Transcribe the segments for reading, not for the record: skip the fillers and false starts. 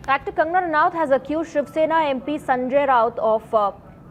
Actor Kangana Ranaut has accused Shiv Sena MP Sanjay Raut of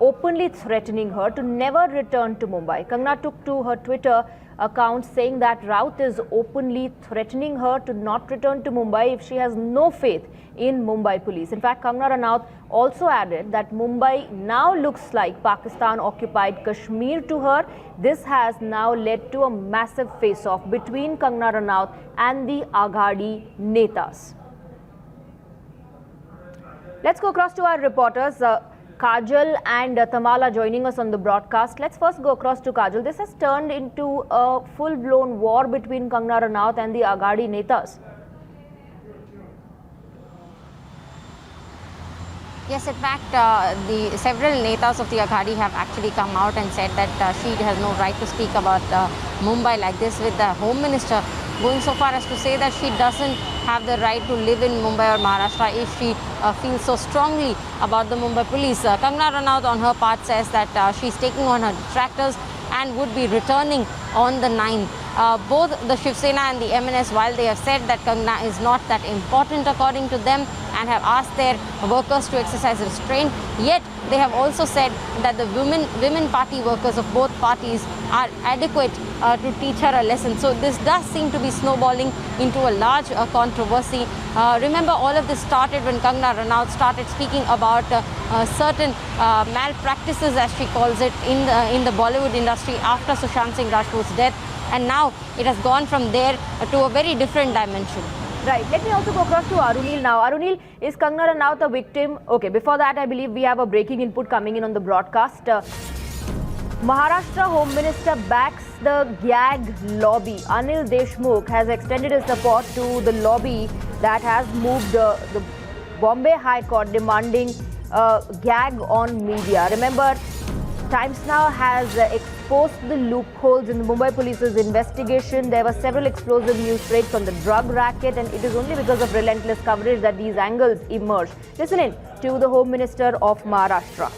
openly threatening her to never return to Mumbai. Kangana took to her Twitter account saying that Raut is openly threatening her to not return to Mumbai if she has no faith in Mumbai police. In fact, Kangana Ranaut also added that Mumbai now looks like Pakistan-occupied Kashmir to her. This has now led to a massive face-off between Kangana Ranaut and the Aghadi Netas. Let's go across to our reporters. Kajal and Tamala joining us on the broadcast. Let's first go across to Kajal. This has turned into a full-blown war between Kangana Ranaut and the Aghadi Netas. Yes, in fact, the several netas of the Aghadi have actually come out and said that she has no right to speak about Mumbai like this, with the Home Minister going so far as to say that she doesn't have the right to live in Mumbai or Maharashtra if she feels so strongly about the Mumbai police. Kangana Ranaut on her part says that she's taking on her detractors and would be returning on the 9th. Both the Shiv Sena and the MNS, while they have said that Kangana is not that important according to them and have asked their workers to exercise restraint, yet they have also said that the women party workers of both parties are adequate to teach her a lesson. So this does seem to be snowballing into a large controversy. Remember, all of this started when Kangana Ranaut started speaking about certain malpractices, as she calls it, in the Bollywood industry after Sushant Singh Rajput's death, and now it has gone from there to a very different dimension. Right. Let me also go across to Arunil now. Arunil, is Kangana Ranaut a victim? Okay, before that, I believe we have a breaking input coming in on the broadcast. Maharashtra Home Minister backs the gag lobby. Anil Deshmukh has extended his support to the lobby that has moved the Bombay High Court demanding gag on media. Remember, Times Now has exposed the loopholes in the Mumbai Police's investigation. There were several explosive news breaks on the drug racket, and it is only because of relentless coverage that these angles emerged. Listen in to the Home Minister of Maharashtra.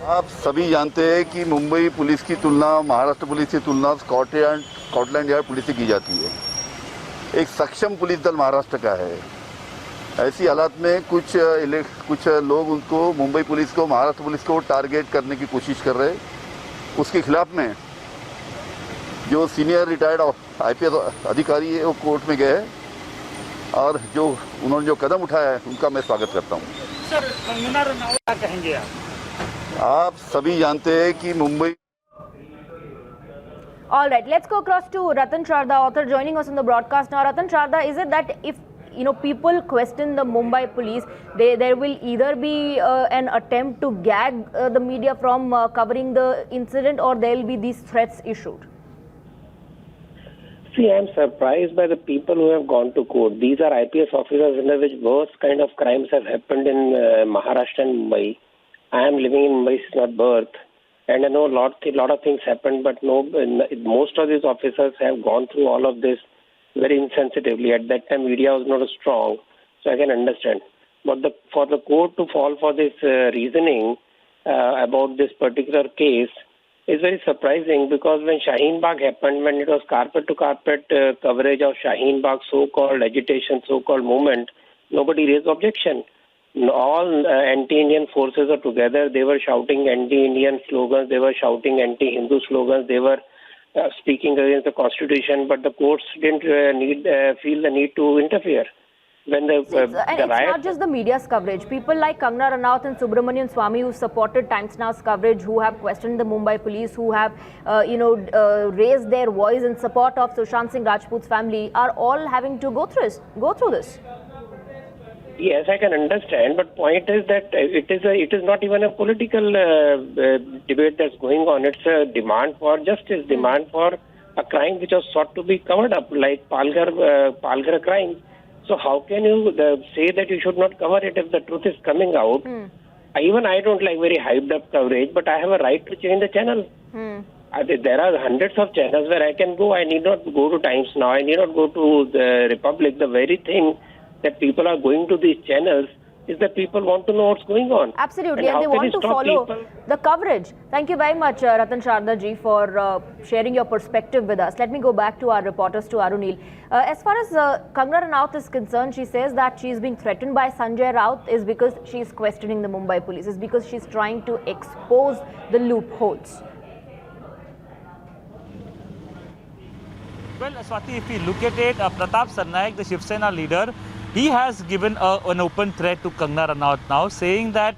आप सभी जानते हैं कि Mumbai police की तुलना Maharashtra police की तुलना Scotland yard police से की जाती है। एक सक्षम पुलिस दल महाराष्ट्र का है। ऐसी हालात में कुछ लोग उनको मुंबई पुलिस को, महाराष्ट्र पुलिस को टारगेट करने की कोशिश कर रहे हैं। उसके खिलाफ में जो सीनियर रिटायर्ड IPS अधिकारी है वो कोर्ट में गए हैं, और जो उन्होंने जो कदम उठाया है उनका मैं स्वागत करता हूँ। सर, कंगना रनावत क्या कहेंगे आप सभी जानते हैं कि Mumbai All right, let's go across to Ratan Sharda, author, joining us on the broadcast now. Ratan Sharda, is it that if people question the Mumbai police, there will either be an attempt to gag the media from covering the incident, or there will be these threats issued? See, I am surprised by the people who have gone to court. These are IPS officers under which worse kind of crimes have happened in Maharashtra and Mumbai. I am living in Mumbai since not birth, and I know a lot of things happened, but no, most of these officers have gone through all of this very insensitively. At that time, media was not strong, so I can understand. But for the court to fall for this reasoning about this particular case is very surprising, because when Shaheen Bagh happened, when it was carpet-to-carpet coverage of Shaheen Bagh so-called agitation, so-called movement, nobody raised objection. All anti-Indian forces are together. They were shouting anti-Indian slogans. They were shouting anti-Hindu slogans. They were speaking against the constitution, but the courts didn't feel the need to interfere. When it's not just the media's coverage. People like Kangana Ranaut and Subramanian Swamy, who supported Times Now's coverage, who have questioned the Mumbai police, who have raised their voice in support of Sushant Singh Rajput's family, are all having to go through this. Yes, I can understand, but point is that it is not even a political debate that's going on. It's a demand for justice, demand for a crime which was sought to be covered up, like Palghar crime. So how can you say that you should not cover it if the truth is coming out? Even I don't like very hyped up coverage, but I have a right to change the channel. There are hundreds of channels where I can go. I need not go to Times Now. I need not go to the Republic. The very thing that people are going to these channels is that people want to know what's going on. Absolutely, and how they can want you to stop follow people? the coverage. Thank you very much, Ratan Sharda ji, for sharing your perspective with us. Let me go back to our reporters, to Arunil. As far as Kangana Ranaut is concerned, she says that she is being threatened by Sanjay Raut is because she is questioning the Mumbai police, is because she is trying to expose the loopholes. Well, Swati, if we look at it, Pratap Sarnaik, the Shiv Sena leader, he has given an open threat to Kangana Ranaut now, saying that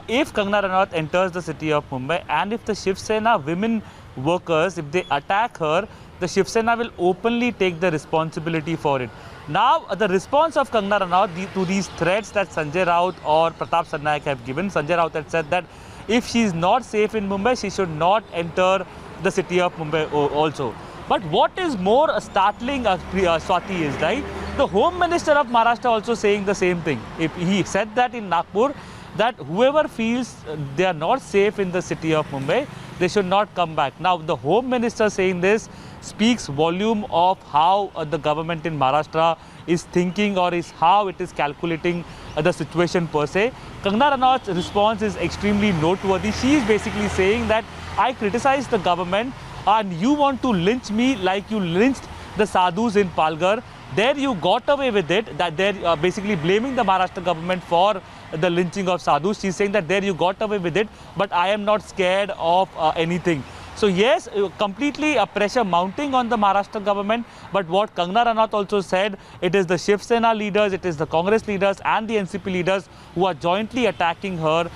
if Kangana Ranaut enters the city of Mumbai and if the Shiv Sena women workers, if they attack her, the Shiv Sena will openly take the responsibility for it. Now, the response of Kangana Ranaut to these threats that Sanjay Raut or Pratap Sarnaik have given, Sanjay Raut had said that if she is not safe in Mumbai, she should not enter the city of Mumbai also. But what is more startling, Swati, is right, the Home Minister of Maharashtra also saying the same thing. If he said that in Nagpur, that whoever feels they are not safe in the city of Mumbai, they should not come back. Now, the Home Minister saying this speaks volume of how the government in Maharashtra is thinking, or is how it is calculating the situation per se. Kangana Ranaut's response is extremely noteworthy. She is basically saying that I criticize the government and you want to lynch me like you lynched the sadhus in Palghar. There you got away with it, that they're basically blaming the Maharashtra government for the lynching of sadhus. She's saying that there you got away with it, but I am not scared of anything. So yes, completely pressure mounting on the Maharashtra government. But what Kangana Ranaut also said, it is the Shiv Sena leaders, it is the Congress leaders and the NCP leaders who are jointly attacking her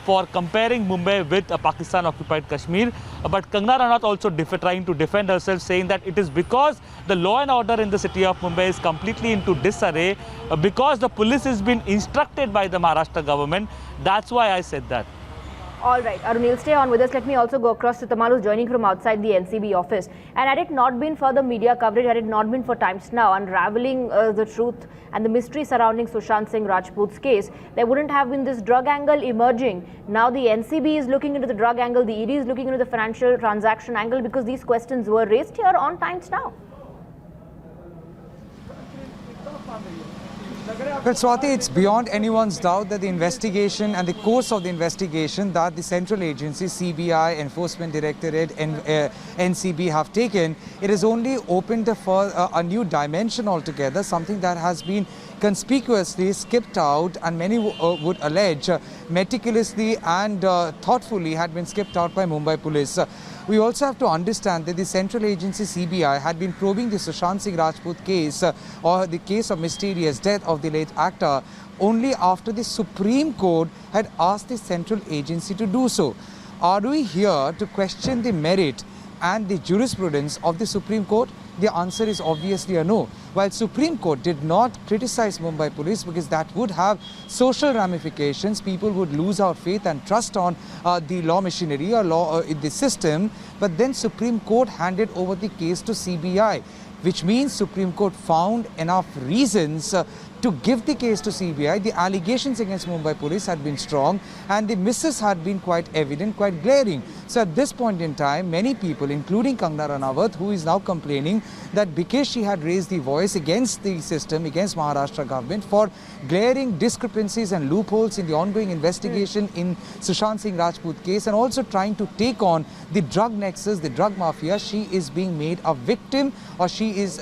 for comparing Mumbai with Pakistan-occupied Kashmir. But Kangana Ranaut also trying to defend herself, saying that it is because the law and order in the city of Mumbai is completely into disarray, because the police has been instructed by the Maharashtra government. That's why I said that. All right, Arunil, stay on with us. Let me also go across to Tamal, who's joining from outside the NCB office. And had it not been for the media coverage, had it not been for Times Now unraveling the truth and the mystery surrounding Sushant Singh Rajput's case, there wouldn't have been this drug angle emerging. Now the NCB is looking into the drug angle, the ED is looking into the financial transaction angle, because these questions were raised here on Times Now. Well, Swati, it's beyond anyone's doubt that the investigation and the course of the investigation that the central agency, CBI, Enforcement Directorate and NCB have taken, it has only opened for a new dimension altogether, something that has been conspicuously skipped out, and many would allege meticulously and thoughtfully had been skipped out by Mumbai police. We also have to understand that the central agency CBI had been probing the Sushant Singh Rajput case or the case of mysterious death of the late actor only after the Supreme Court had asked the central agency to do so. Are we here to question the merit and the jurisprudence of the Supreme Court? The answer is obviously a no. While Supreme Court did not criticize Mumbai police because that would have social ramifications, people would lose our faith and trust on the law machinery or law the system, but then Supreme Court handed over the case to CBI, which means Supreme Court found enough reasons to give the case to CBI. The allegations against Mumbai police had been strong and the misses had been quite evident, quite glaring. So at this point in time, many people, including Kangana Ranaut, who is now complaining that because she had raised the voice against the system, against Maharashtra government for glaring discrepancies and loopholes in the ongoing investigation in Sushant Singh Rajput case, and also trying to take on the drug nexus, the drug mafia, she is being made a victim, or she is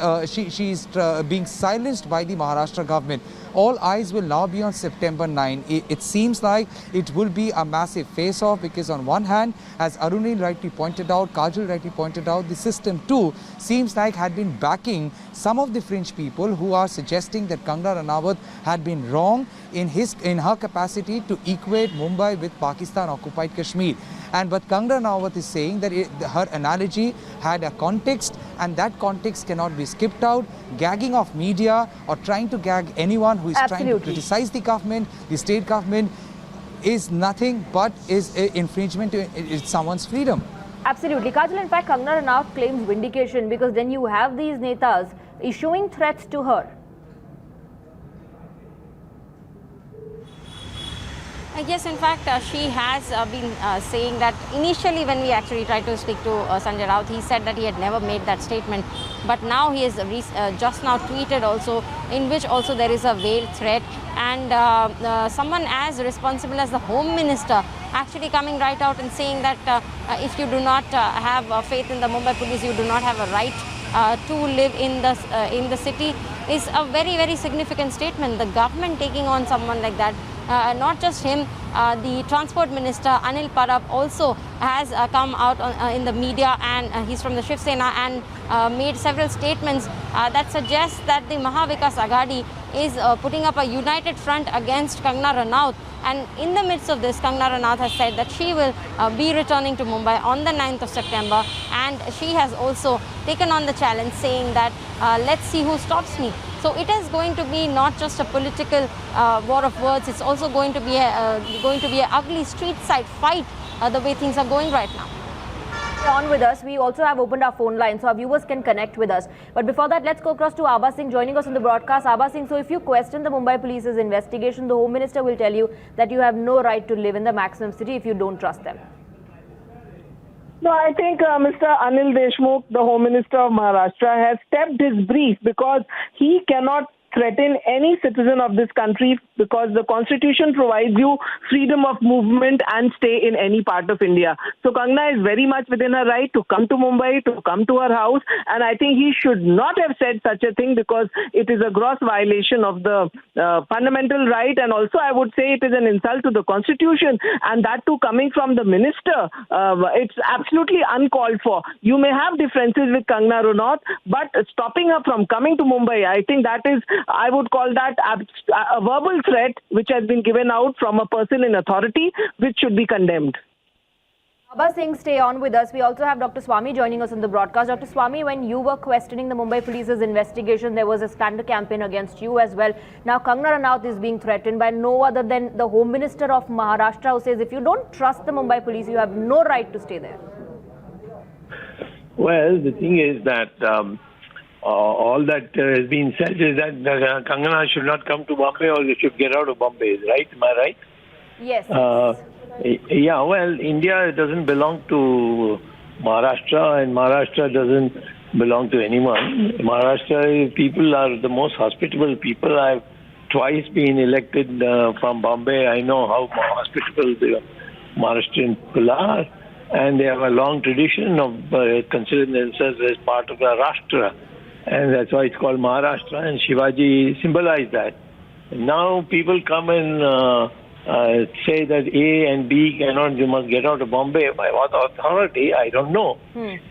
being silenced by the Maharashtra government. All eyes will now be on September 9. It seems like it will be a massive face-off because on one hand, as Arunil rightly pointed out, Kajal rightly pointed out, the system too seems like had been backing some of the fringe people who are suggesting that Kangana Ranaut had been wrong in her capacity to equate Mumbai with Pakistan-occupied Kashmir. And but Kangana Ranaut is saying that her analogy had a context, and that context cannot be skipped out. Gagging of media or trying to gag anyone who is trying to criticize the government, the state government, is nothing but is infringement in someone's freedom. Absolutely. Kajal, in fact, Kangana Ranaut claims vindication because then you have these netas issuing threats to her. Yes, in fact, she has been saying that initially when we actually tried to speak to Sanjay Raut, he said that he had never made that statement. But now he has just now tweeted also, in which also there is a veiled threat. And someone as responsible as the Home Minister actually coming right out and saying that if you do not have faith in the Mumbai police, you do not have a right to live in the city, is a very, very significant statement. The government taking on someone like that. Not just him, the Transport Minister Anil Parab also has come out in the media, and he's from the Shiv Sena, and made several statements that suggest that the Mahavikas Aghadi is putting up a united front against Kangana Ranaut. And in the midst of this, Kangana Ranaut has said that she will be returning to Mumbai on the 9th of September, and she has also taken on the challenge, saying that let's see who stops me. So it is going to be not just a political war of words; it's also going to be an ugly street side fight. The way things are going right now. On with us, we also have opened our phone line so our viewers can connect with us. But before that, let's go across to Abha Singh joining us on the broadcast. Abha Singh, so if you question the Mumbai Police's investigation, the Home Minister will tell you that you have no right to live in the maximum city if you don't trust them. No, I think Mr. Anil Deshmukh, the Home Minister of Maharashtra, has stepped his brief because he cannot threaten any citizen of this country because the Constitution provides you freedom of movement and stay in any part of India. So Kangana is very much within her right to come to Mumbai, to come to her house, and I think he should not have said such a thing because it is a gross violation of the fundamental right, and also I would say it is an insult to the Constitution, and that too coming from the minister. It's absolutely uncalled for. You may have differences with Kangana Ranaut, but stopping her from coming to Mumbai, I think that is, I would call that a verbal threat which has been given out from a person in authority, which should be condemned. Abha Singh, stay on with us. We also have Dr. Swami joining us on the broadcast. Dr. Swami, when you were questioning the Mumbai Police's investigation, there was a slander campaign against you as well. Now, Kangana Ranaut is being threatened by no other than the Home Minister of Maharashtra, who says if you don't trust the Mumbai Police, you have no right to stay there. Well, the thing is that all that has been said is that Kangana should not come to Bombay or they should get out of Bombay, right? Am I right? Yes. Yeah, well, India doesn't belong to Maharashtra, and Maharashtra doesn't belong to anyone. Maharashtra people are the most hospitable people. I've twice been elected from Bombay. I know how hospitable the Maharashtrian people are, and they have a long tradition of considering themselves as part of the Rashtra. And that's why it's called Maharashtra, and Shivaji symbolized that. Now people come and say that A and B cannot, you must get out of Bombay. By what authority? I don't know.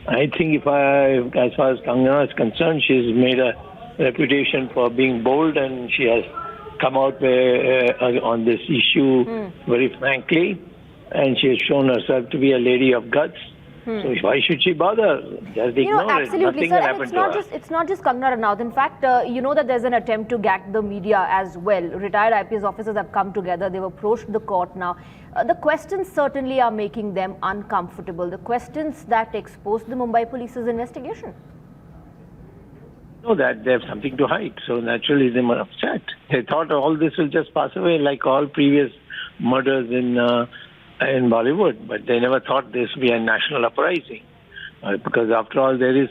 I think as far as Kangana is concerned, she's made a reputation for being bold, and she has come out on this issue very frankly, and she has shown herself to be a lady of guts. So why should she bother? Just ignore absolutely, it. Nothing sir. will happen to her. It's not just Kangana Ranaut. In fact, you know that there's an attempt to gag the media as well. Retired IPS officers have come together. They've approached the court now. The questions certainly are making them uncomfortable. The questions that expose the Mumbai Police's investigation. Know that they have something to hide, so naturally they were upset. They thought all this will just pass away like all previous murders in Bollywood, but they never thought this would be a national uprising. Because after all, there is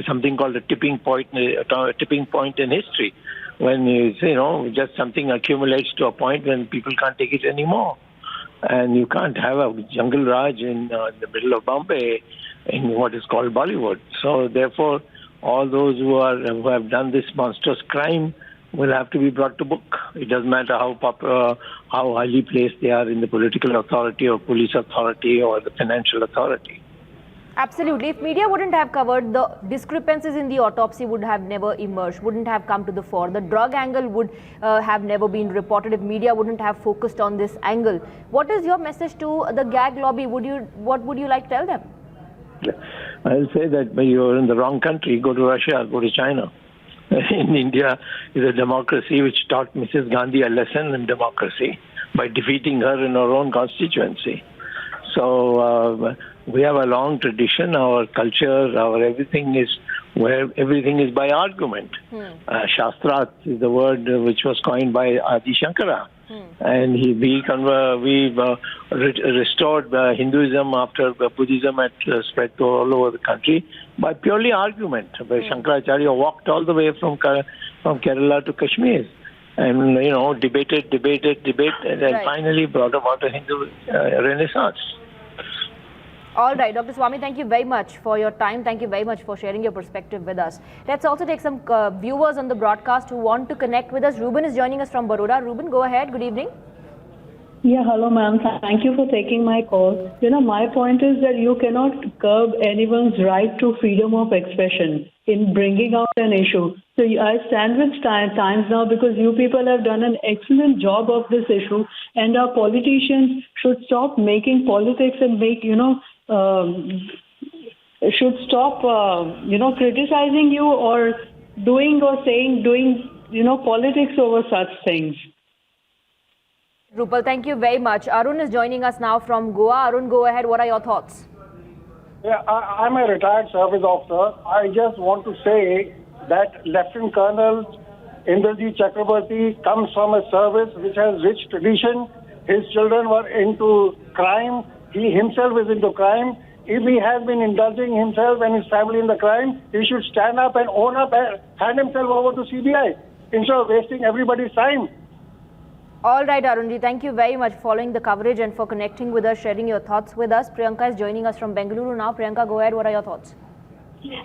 something called a tipping point in history, when just something accumulates to a point when people can't take it anymore, and you can't have a jungle raj in the middle of Bombay in what is called Bollywood. So therefore, all those who have done this monstrous crime will have to be brought to book. It doesn't matter how highly placed they are in the political authority or police authority or the financial authority. Absolutely. If media wouldn't have covered, the discrepancies in the autopsy would have never emerged, wouldn't have come to the fore. The drug angle would have never been reported if media wouldn't have focused on this angle. What is your message to the gag lobby? What would you like to tell them? I'll say that you're in the wrong country. Go to Russia, go to China. In India is a democracy which taught Mrs. Gandhi a lesson in democracy by defeating her in her own constituency. So we have a long tradition. Our culture, our everything is by argument. Shastrat is the word which was coined by Adi Shankara. and we restored Hinduism after Buddhism had spread all over the country by purely argument. Where Shankaracharya walked all the way from Kerala to Kashmir, and debated, and then finally brought about a Hindu renaissance. All right, Dr. Swami, thank you very much for your time. Thank you very much for sharing your perspective with us. Let's also take some viewers on the broadcast who want to connect with us. Ruben is joining us from Baroda. Ruben, go ahead. Good evening. Yeah, hello ma'am. Thank you for taking my call. My point is that you cannot curb anyone's right to freedom of expression in bringing out an issue. So I stand with Times Now because you people have done an excellent job of this issue, and our politicians should stop making politics and should stop criticizing you or doing politics over such things. Rupal, thank you very much. Arun is joining us now from Goa. Arun, go ahead. What are your thoughts? Yeah, I'm a retired service officer. I just want to say that Lieutenant Colonel Indrajit Chakrabarti comes from a service which has rich tradition. His children were into crime. He himself is into crime. If he has been indulging himself and his family in the crime, he should stand up and own up and hand himself over to CBI instead of wasting everybody's time. All right, Arunji, thank you very much for following the coverage and for connecting with us, sharing your thoughts with us. Priyanka is joining us from Bengaluru now. Priyanka, go ahead. What are your thoughts?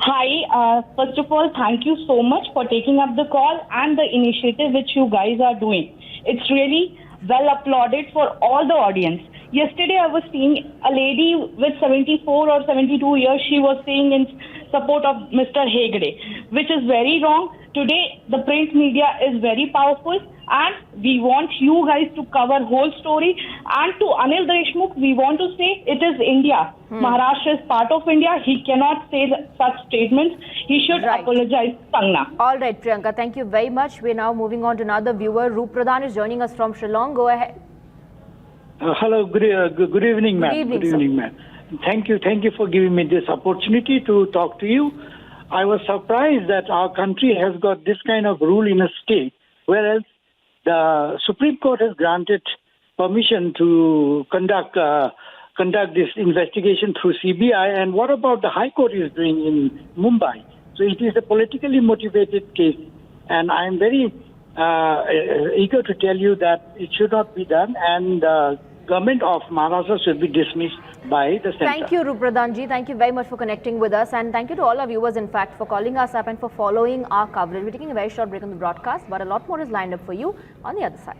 Hi. First of all, thank you so much for taking up the call and the initiative which you guys are doing. It's really well applauded for all the audience. Yesterday, I was seeing a lady with 74 or 72 years. She was saying in support of Mr. Hegde, which is very wrong. Today, the print media is very powerful, and we want you guys to cover whole story. And to Anil Deshmukh, we want to say it is India. Maharashtra is part of India. He cannot say such statements. He should apologize to Kangna. All right, Priyanka, thank you very much. We're now moving on to another viewer. Roop Pradhan is joining us from Shillong. Go ahead. Hello, good evening, ma'am. Good evening, ma'am. Thank you for giving me this opportunity to talk to you. I was surprised that our country has got this kind of rule in a state, whereas the Supreme Court has granted permission to conduct this investigation through CBI. And what about the High Court is doing in Mumbai? So it is a politically motivated case, and I am very eager to tell you that it should not be done, and government of Maharashtra should be dismissed by the center. Thank you, Roop Pradhan ji. Thank you very much for connecting with us, and thank you to all our viewers, in fact, for calling us up and for following our coverage. We're taking a very short break on the broadcast, but a lot more is lined up for you on the other side.